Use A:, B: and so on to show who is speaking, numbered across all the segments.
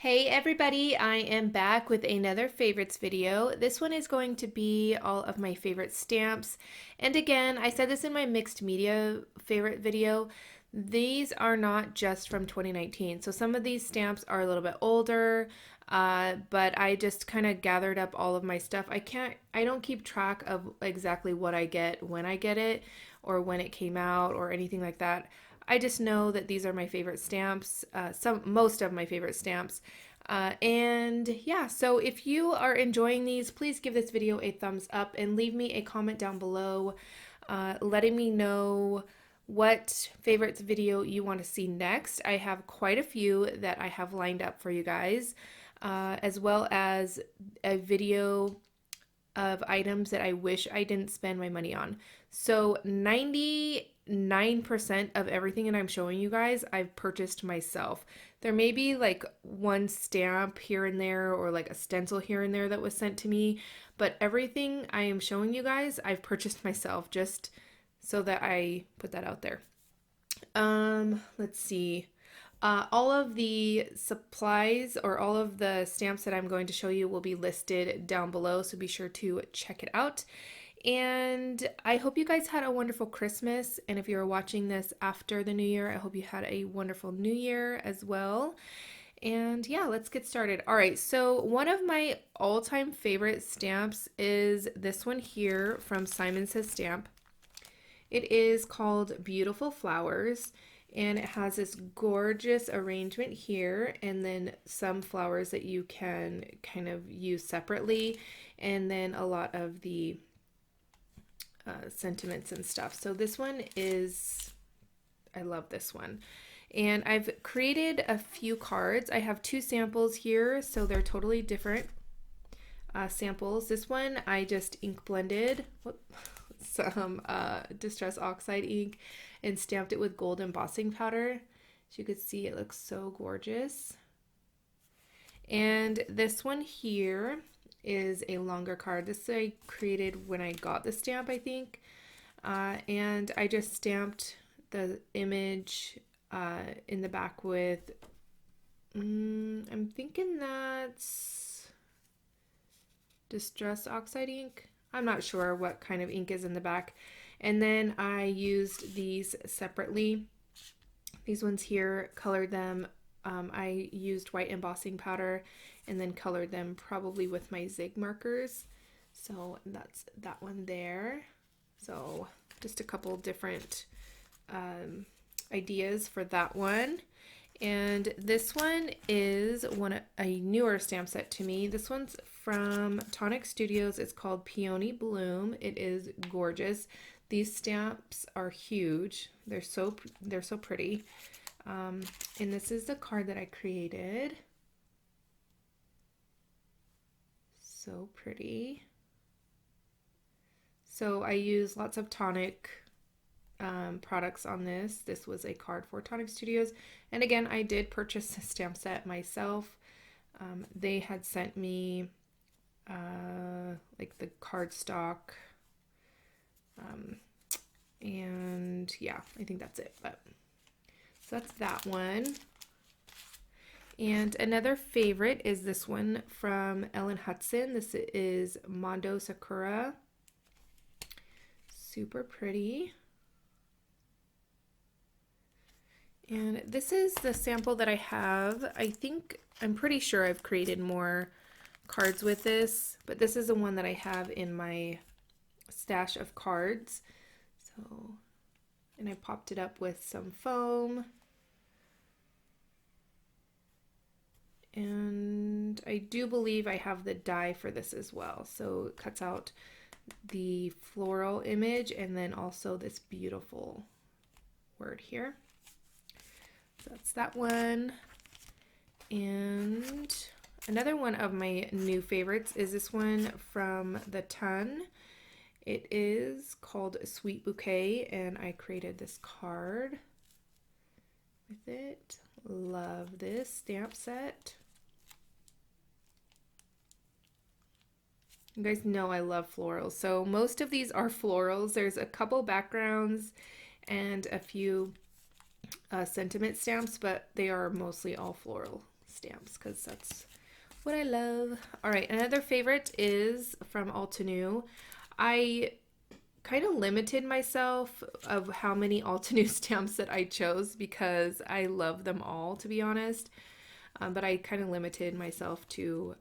A: Hey everybody, I am back with another favorites video. This one is going to be all of my favorite stamps. And again, I said this in my mixed media favorite video. These are not just from 2019. So some of these stamps are a little bit older, but I just kind of gathered up all of my stuff. I don't keep track of exactly what I get when I get it or when it came out or anything like that. I just know that these are my favorite stamps, most of my favorite stamps. And yeah, so if you are enjoying these, please give this video a thumbs up and leave me a comment down below letting me know what favorites video you want to see next. I have quite a few that I have lined up for you guys, as well as a video of items that I wish I didn't spend my money on. So 99% of everything that I'm showing you guys, I've purchased myself. There may be like one stamp here and there or like a stencil here and there that was sent to me, but everything I am showing you guys, I've purchased myself just so that I put that out there. Let's see. All of the supplies or all of the stamps that I'm going to show you will be listed down below, so be sure to check it out. And I hope you guys had a wonderful Christmas. And if you're watching this after the new year, I hope you had a wonderful new year as well. And yeah, let's get started. All right, so one of my all-time favorite stamps is this one here from Simon Says Stamp. It is called Beautiful Flowers, and it has this gorgeous arrangement here and then some flowers that you can kind of use separately, and then a lot of the sentiments and stuff. So this one is, I love this one. And I've created a few cards. I have two samples here, so they're totally different samples. This one I just ink blended some Distress Oxide ink and stamped it with gold embossing powder. As you could see, it looks so gorgeous. And this one here is a longer card. This I created when I got the stamp, I think. And I just stamped the image in the back with, I'm thinking that's Distress Oxide ink. I'm not sure what kind of ink is in the back. And then I used these separately. These ones here, colored them. I used white embossing powder and then colored them probably with my Zig markers. So that's that one there. So just a couple different ideas for that one. And this one is a newer stamp set to me. This one's from Tonic Studios. It's called Peony Bloom. It is gorgeous. These stamps are huge. They're so pretty. And this is the card that I created. So pretty. So I use lots of Tonic products on this. This was a card for Tonic Studios. And again, I did purchase the stamp set myself. They had sent me like the cardstock. And yeah, I think that's it. But so that's that one. And another favorite is this one from Ellen Hudson. This is Mondo Sakura. Super pretty. And this is the sample that I have. I'm pretty sure I've created more cards with this, but this is the one that I have in my stash of cards. So, and I popped it up with some foam. And I do believe I have the die for this as well. So it cuts out the floral image and then also this beautiful word here. So that's that one. And another one of my new favorites is this one from the Ton. It is called Sweet Bouquet, and I created this card with it. Love this stamp set. You guys know I love florals, so most of these are florals. There's a couple backgrounds and a few sentiment stamps, but they are mostly all floral. stamps because that's what I love. All right, another favorite is from Altenew. I kind of limited myself of how many Altenew stamps that I chose because I love them all, to be honest. But I kind of limited myself to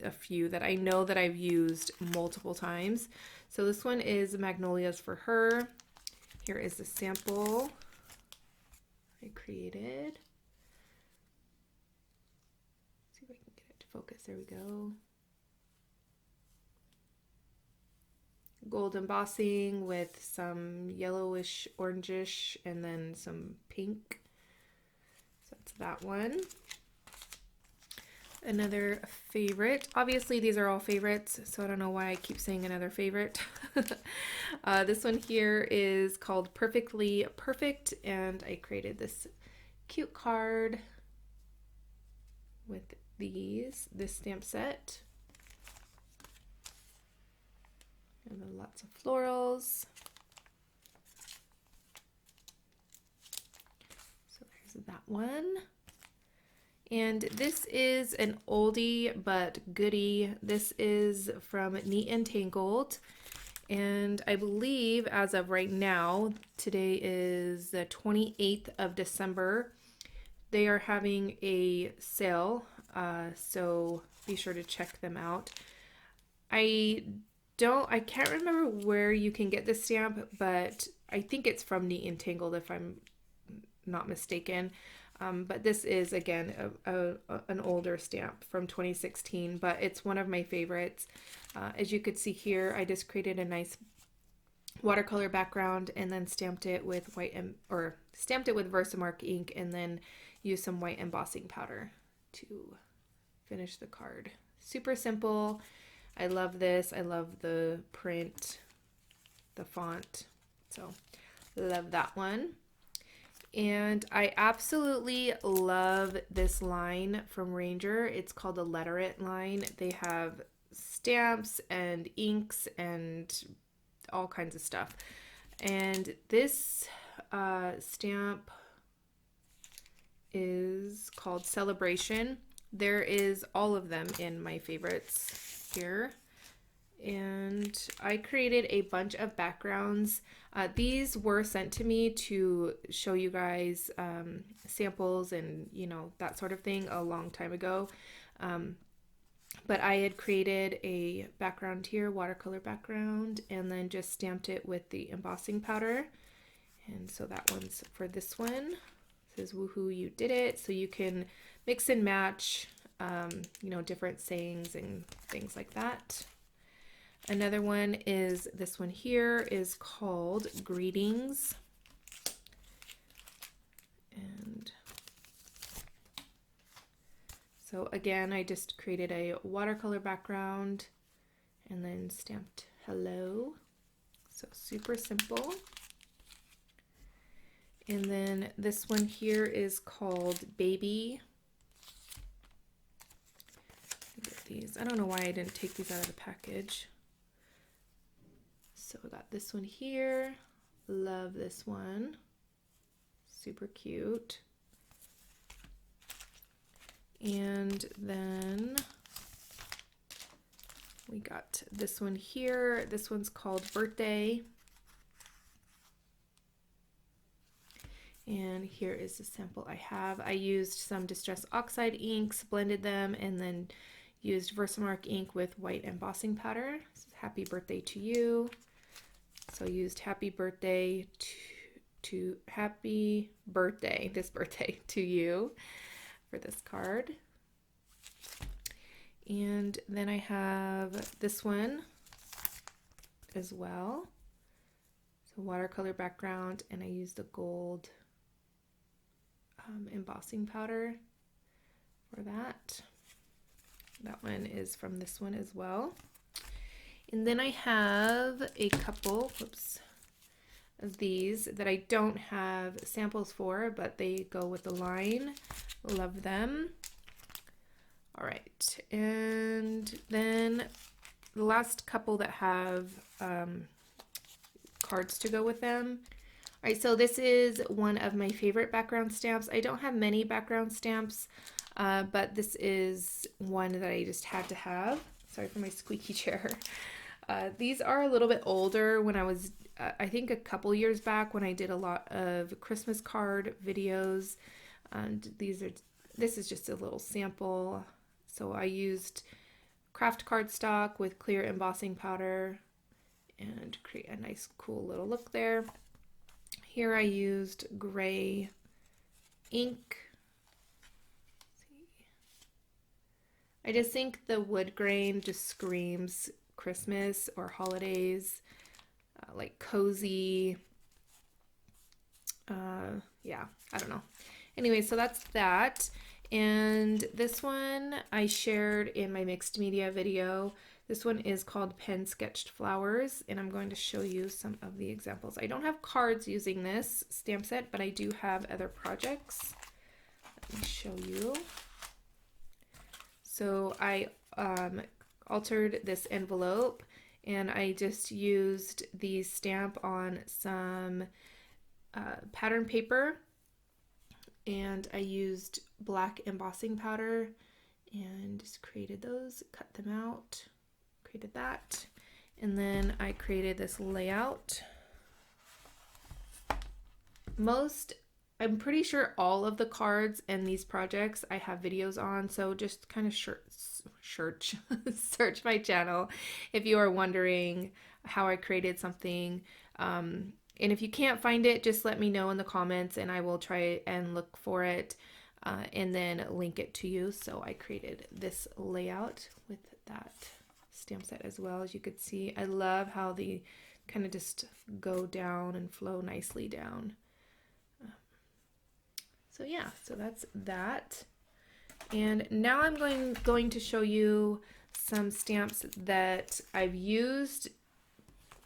A: a few that I know that I've used multiple times. So this one is Magnolias for Her. Here is the sample I created. Let's see if I can get it to focus. There we go. Gold embossing with some yellowish, orangish, and then some pink. So that's that one. Another favorite. Obviously, these are all favorites, so I don't know why I keep saying another favorite. This one here is called Perfectly Perfect, and I created this cute card with this stamp set. And then lots of florals. So there's that one. And this is an oldie but goodie. This is from Neat and Tangled. And I believe as of right now, today is the 28th of December, they are having a sale. So be sure to check them out. I can't remember where you can get this stamp, but I think it's from Neat and Tangled if I'm not mistaken. But this is, again, an older stamp from 2016, but it's one of my favorites. As you could see here, I just created a nice watercolor background and then stamped it with Versamark ink and then used some white embossing powder to finish the card. Super simple. I love this. I love the print, the font. So love that one. And I absolutely love this line from Ranger. It's called the Letter It line. They have stamps and inks and all kinds of stuff. And this stamp is called Celebration. There is all of them in my favorites here. And I created a bunch of backgrounds. These were sent to me to show you guys samples and, you know, that sort of thing a long time ago. But I had created a background here, watercolor background, and then just stamped it with the embossing powder. And so that one's for this one. It says, "Woohoo, you did it." So you can mix and match, you know, different sayings and things like that. Another one is this one here is called Greetings. And so again, I just created a watercolor background and then stamped hello. So super simple. And then this one here is called Baby. Get these. I don't know why I didn't take these out of the package. So we got this one here. Love this one. Super cute. And then we got this one here. This one's called Birthday. And here is the sample I have. I used some Distress Oxide inks, blended them, and then used Versamark ink with white embossing powder. This is Happy Birthday to You. So I used Happy Birthday this birthday to you for this card. And then I have this one as well. So watercolor background, and I used the gold embossing powder for that. That one is from this one as well. And then I have a couple, of these that I don't have samples for, but they go with the line. Love them. All right, and then the last couple that have cards to go with them. All right, so this is one of my favorite background stamps. I don't have many background stamps, but this is one that I just had to have. Sorry for my squeaky chair. These are a little bit older. When I was, I think a couple years back, when I did a lot of Christmas card videos, and this is just a little sample. So I used craft cardstock with clear embossing powder and create a nice cool little look there. Here I used gray ink. I just think the wood grain just screams Christmas or holidays, like cozy. Yeah, I don't know. Anyway, so that's that. And this one I shared in my mixed media video. This one is called Pen Sketched Flowers, and I'm going to show you some of the examples. I don't have cards using this stamp set, but I do have other projects. Let me show you. So I altered this envelope, and I just used the stamp on some pattern paper, and I used black embossing powder and just created those, cut them out, created that, and then I created this layout. I'm pretty sure all of the cards and these projects I have videos on, so just kind of search my channel if you are wondering how I created something. And if you can't find it, just let me know in the comments and I will try and look for it and then link it to you. So I created this layout with that stamp set as well. As you could see, I love how they kind of just go down and flow nicely down. So yeah, so that's that. And now I'm going to show you some stamps that I've used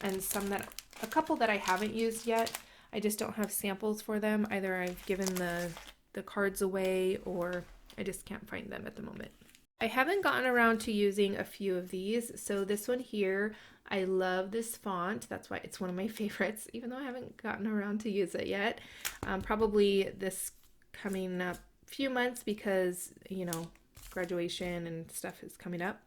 A: and a couple that I haven't used yet. I just don't have samples for them. Either I've given the cards away or I just can't find them at the moment. I haven't gotten around to using a few of these. So this one here, I love this font. That's why it's one of my favorites, even though I haven't gotten around to use it yet. Probably this coming up few months because, you know, graduation and stuff is coming up.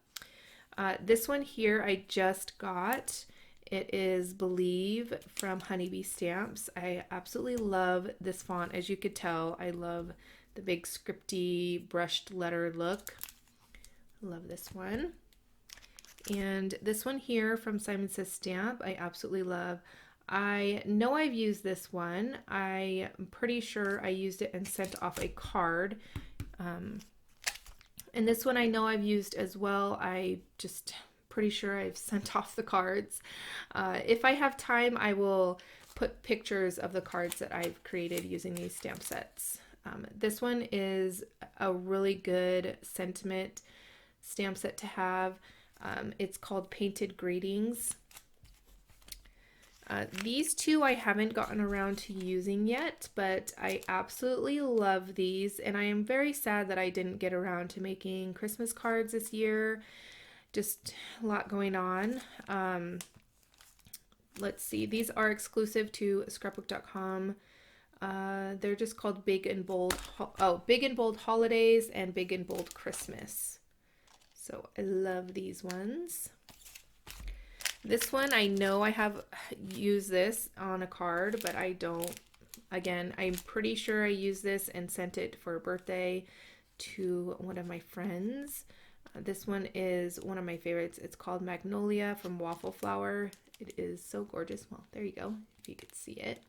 A: This one here I just got. It is Believe from Honeybee Stamps. I absolutely love this font. As you could tell, I love the big scripty brushed letter look. I love this one. And this one here from Simon Says Stamp, I absolutely love. I know I've used this one. I'm pretty sure I used it and sent off a card. And this one I know I've used as well. I just pretty sure I've sent off the cards. If I have time, I will put pictures of the cards that I've created using these stamp sets. This one is a really good sentiment stamp set to have. It's called Painted Greetings. These two I haven't gotten around to using yet, but I absolutely love these, and I am very sad that I didn't get around to making Christmas cards this year. Just a lot going on. Let's see, these are exclusive to scrapbook.com. They're just called Big and Bold Holidays and Big and Bold Christmas. So I love these ones. This one, I know I have used this on a card, but I don't. Again, I'm pretty sure I used this and sent it for a birthday to one of my friends. This one is one of my favorites. It's called Magnolia from Waffle Flower. It is so gorgeous. Well, there you go, if you could see it.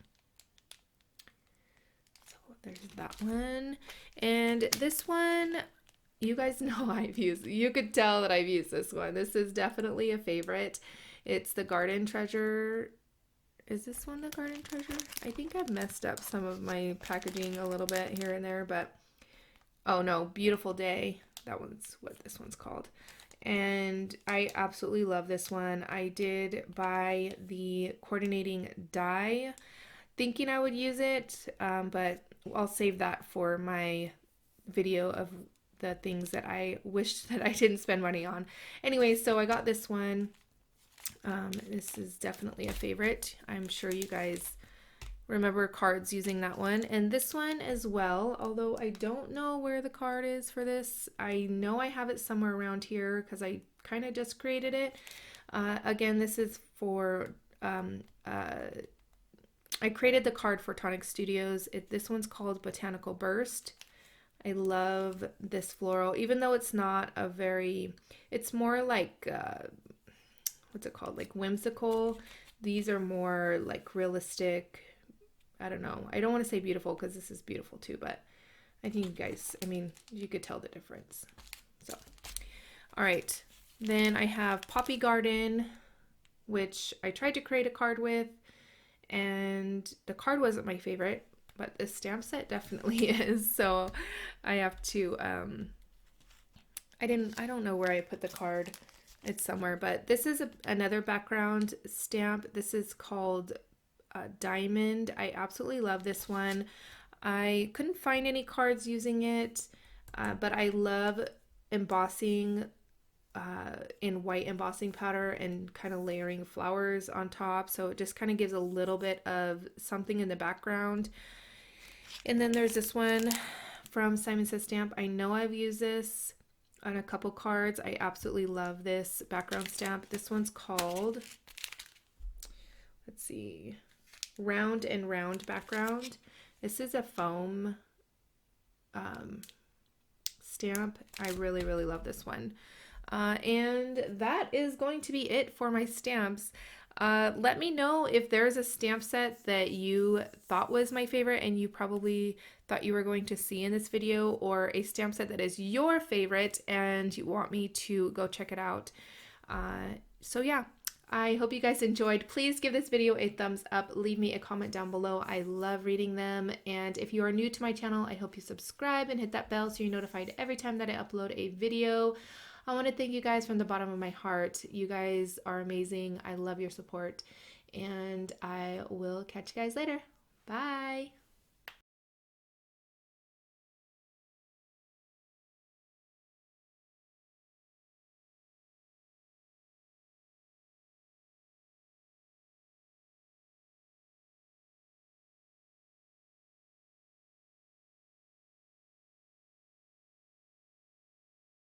A: So there's that one. And this one, you guys know I've used. You could tell that I've used this one. This is definitely a favorite. It's the Garden Treasure. Is this one the Garden Treasure? I think I've messed up some of my packaging a little bit here and there, but oh no, Beautiful Day. That one's what this one's called. And I absolutely love this one. I did buy the coordinating die thinking I would use it, but I'll save that for my video of the things that I wished that I didn't spend money on. Anyway, so I got this one. This is definitely a favorite. I'm sure you guys remember cards using that one. And this one as well, although I don't know where the card is for this. I know I have it somewhere around here because I kind of just created it. Again, this is for, I created the card for Tonic Studios. This one's called Botanical Burst. I love this floral, even though it's not a very, it's more like, what's it called? Like whimsical. These are more like realistic. I don't know. I don't want to say beautiful because this is beautiful too, but I think you guys, I mean, you could tell the difference. So, all right. Then I have Poppy Garden, which I tried to create a card with, and the card wasn't my favorite, but the stamp set definitely is. So I have to, I don't know where I put the card. It's somewhere, but this is another background stamp. This is called Diamond. I absolutely love this one. I couldn't find any cards using it, but I love embossing in white embossing powder and kind of layering flowers on top. So it just kind of gives a little bit of something in the background. And then there's this one from Simon Says Stamp. I know I've used this on a couple cards. I absolutely love this background stamp. This one's called, let's see, Round and Round background. This is a foam stamp. I really, really love this one. And that is going to be it for my stamps. Let me know if there's a stamp set that you thought was my favorite and you probably thought you were going to see in this video, or a stamp set that is your favorite and you want me to go check it out. So yeah, I hope you guys enjoyed. Please give this video a thumbs up. Leave me a comment down below. I love reading them. And if you are new to my channel, I hope you subscribe and hit that bell so you're notified every time that I upload a video. I want to thank you guys from the bottom of my heart. You guys are amazing. I love your support. And I will catch you guys later. Bye.